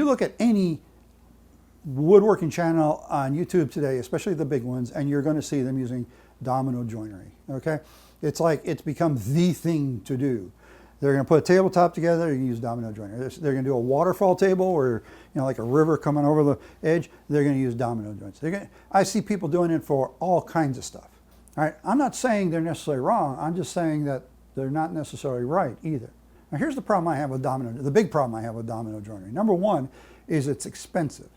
look at any woodworking channel on YouTube today, especially the big ones, and you're going to see them using domino joinery, okay? It's like it's become the thing to do. They're going to put a tabletop together, you use domino joinery. They're going to do a waterfall table or, like a river coming over the edge, they're going to use domino joints. I see people doing it for all kinds of stuff. All right, I'm not saying they're necessarily wrong. I'm just saying that they're not necessarily right either. Now here's the problem I have with the big problem I have with domino joinery. Number one is it's expensive.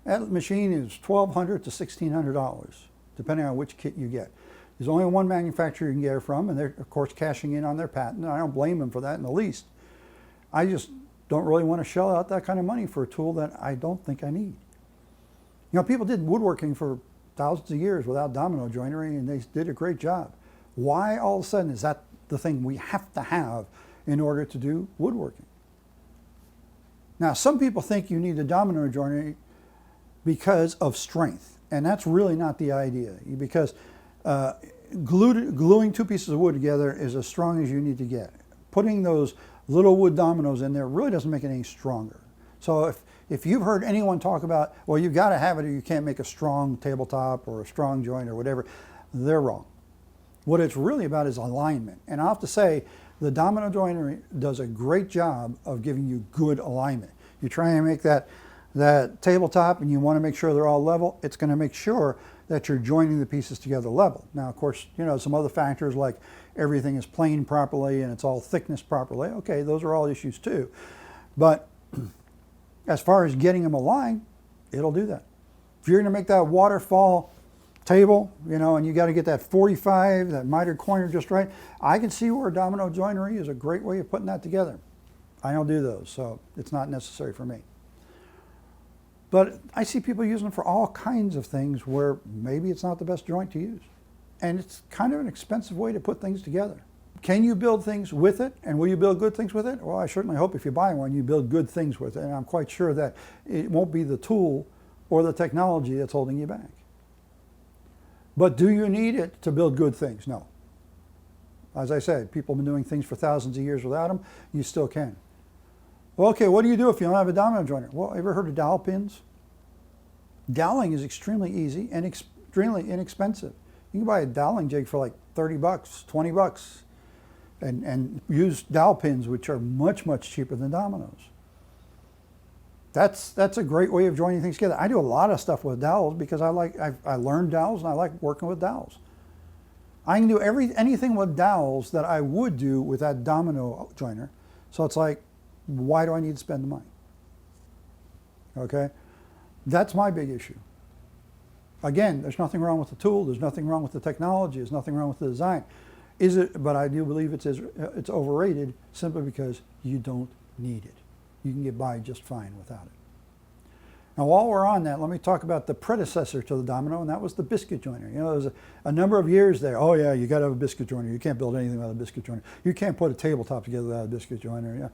That machine is $1,200 to $1,600, depending on which kit you get. There's only one manufacturer you can get it from, and they're, of course, cashing in on their patent, and I don't blame them for that in the least. I just don't really want to shell out that kind of money for a tool that I don't think I need. People did woodworking for thousands of years without domino joinery, and they did a great job. Why all of a sudden is that the thing we have to have in order to do woodworking? Now, some people think you need the domino joinery because of strength, and that's really not the idea, because gluing two pieces of wood together is as strong as you need to get. Putting those little wood dominoes in there really doesn't make it any stronger. So if you've heard anyone talk about, well, you've got to have it or you can't make a strong tabletop or a strong joint or whatever, they're wrong. What it's really about is alignment. And I have to say, the domino joinery does a great job of giving you good alignment. You try and make that tabletop and you want to make sure they're all level, it's going to make sure that you're joining the pieces together level. Now, of course, some other factors like everything is planed properly and it's all thickness properly. Okay, those are all issues too. But as far as getting them aligned, it'll do that. If you're going to make that waterfall table, and you got to get that 45, that mitered corner just right, I can see where domino joinery is a great way of putting that together. I don't do those, so it's not necessary for me. But I see people using them for all kinds of things where maybe it's not the best joint to use. And it's kind of an expensive way to put things together. Can you build things with it? And will you build good things with it? Well, I certainly hope if you buy one, you build good things with it. And I'm quite sure that it won't be the tool or the technology that's holding you back. But do you need it to build good things? No. As I said, people have been doing things for thousands of years without them. You still can. Well, okay, what do you do if you don't have a domino joiner? Well, ever heard of dowel pins? Doweling is extremely easy and extremely inexpensive. You can buy a doweling jig for like 30 bucks, 20 bucks, and use dowel pins, which are much, much cheaper than dominoes. That's a great way of joining things together. I do a lot of stuff with dowels because I learned dowels and I like working with dowels. I can do anything with dowels that I would do with that domino joiner. So it's like, why do I need to spend the money? Okay? That's my big issue. Again, there's nothing wrong with the tool, there's nothing wrong with the technology, there's nothing wrong with the design. But I do believe it's overrated simply because you don't need it. You can get by just fine without it. Now, while we're on that, let me talk about the predecessor to the domino, and that was the biscuit joiner. There was a number of years there. Oh yeah, you got to have a biscuit joiner. You can't build anything without a biscuit joiner. You can't put a tabletop together without a biscuit joiner.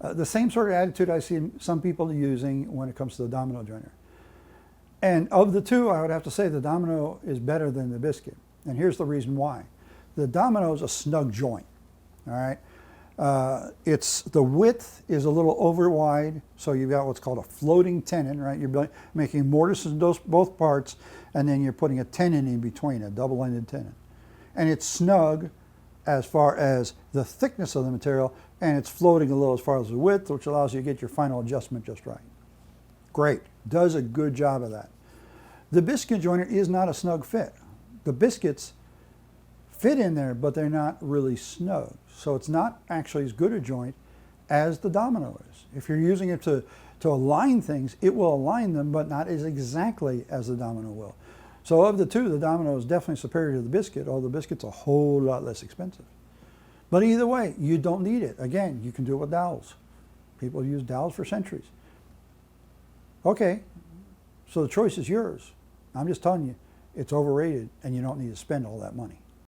The same sort of attitude I see some people using when it comes to the domino joiner. And of the two, I would have to say the domino is better than the biscuit. And here's the reason why. The domino is a snug joint, all right? The width is a little over wide, so you've got what's called a floating tenon, right? You're making mortise in both parts, and then you're putting a tenon in between, a double-ended tenon. And it's snug as far as the thickness of the material, and it's floating a little as far as the width, which allows you to get your final adjustment just right. Great, does a good job of that. The biscuit joiner is not a snug fit. The biscuits fit in there, but they're not really snug. So it's not actually as good a joint as the domino is. If you're using it to align things, it will align them, but not as exactly as the domino will. So of the two, the domino is definitely superior to the biscuit, although the biscuit's a whole lot less expensive. But either way, you don't need it. Again, you can do it with dowels. People use dowels for centuries. Okay, so the choice is yours. I'm just telling you, it's overrated and you don't need to spend all that money.